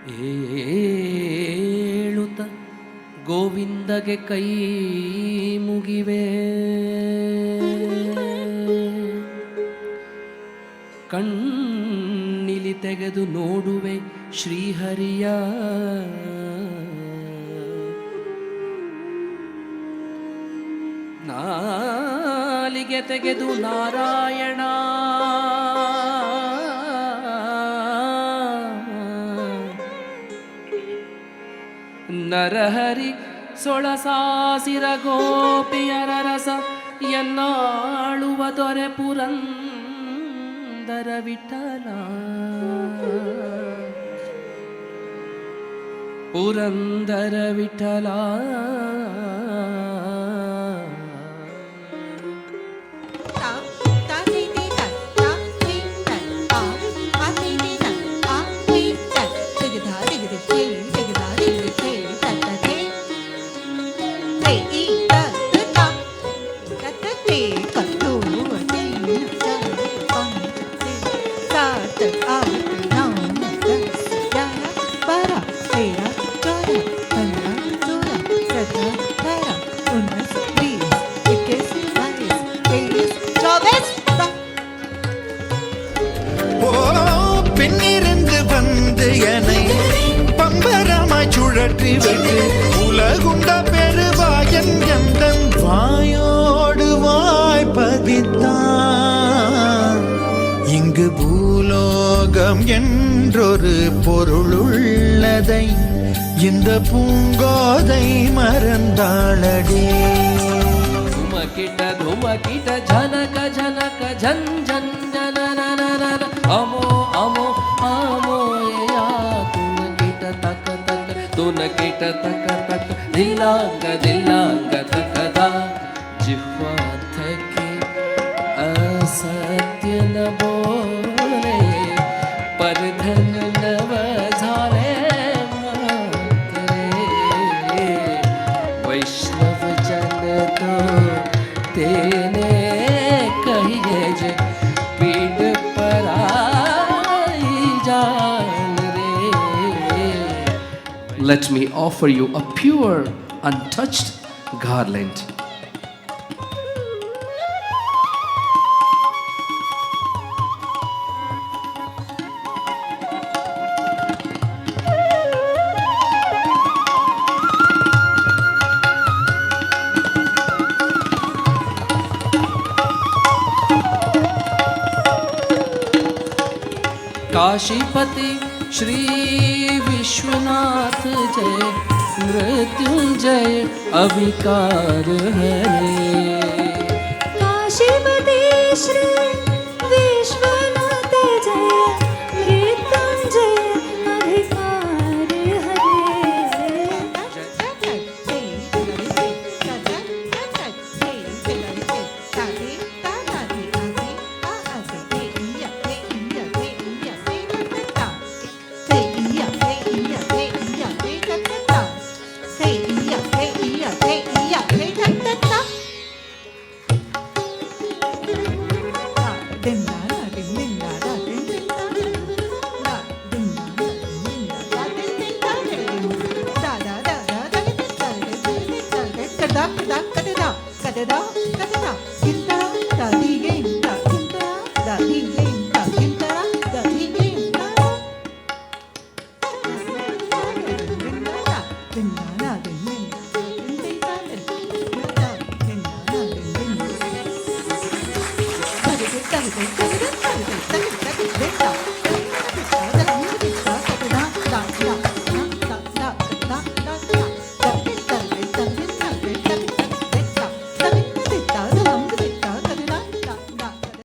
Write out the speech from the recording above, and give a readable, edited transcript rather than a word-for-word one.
ಏಳುತ್ತ ಗೋವಿಂದಗೆ ಕೈ ಮುಗಿವೆ. ಕಣ್ಣಿಲಿ ತೆಗೆದು ನೋಡುವೆ ಶ್ರೀಹರಿಯ. ನಾಲಿಗೆ ತೆಗೆದು ನಾರಾಯಣ, ನರಹರಿ ಸೊಳಸಾಸಿರ ಗೋಪಿಯರ ರಸ ಎನ್ನಾಳುವ ದೊರೆ ಪುರಂದರ ವಿಠಲ. ಪುರಂದರ ವಿಠಲ. சுழற்றி விட்டு உலகுண்ட பெருவாயன் எந்தன் வாயோடு வாய்ப்பதித்தான். இங்கு பூலோகம் என்றொரு பொருளுள்ளதை இந்த பூங்கோதை மறந்தாளடே. ಧುಮಕಿಟ ಧುಮಕಿಟ ಝನಕ ಝನಕ ಝನ್ ಝನ್ ಜನನನನ ಅಮೋ ಅಮೋ ಅಮೋ ಯಾ. ತುನಕಿಟ ತಕ ತಕ ತುನಕಿಟ ತಕ ತಕ ದಿಲ್ಲಾಂಗ ದಿಲ್ಲಾಂಗ ತಕದ. जिह्वा थके असत्य न बोले, पर धन नव झाले मात्रे. वैष्णव जन तो तेने कहिए जे पीड़ पराई जान रे. Let me offer you a pure, untouched garland. काशीपति Shri Vishwanath जय, मृत्युंजय अविकार हरे.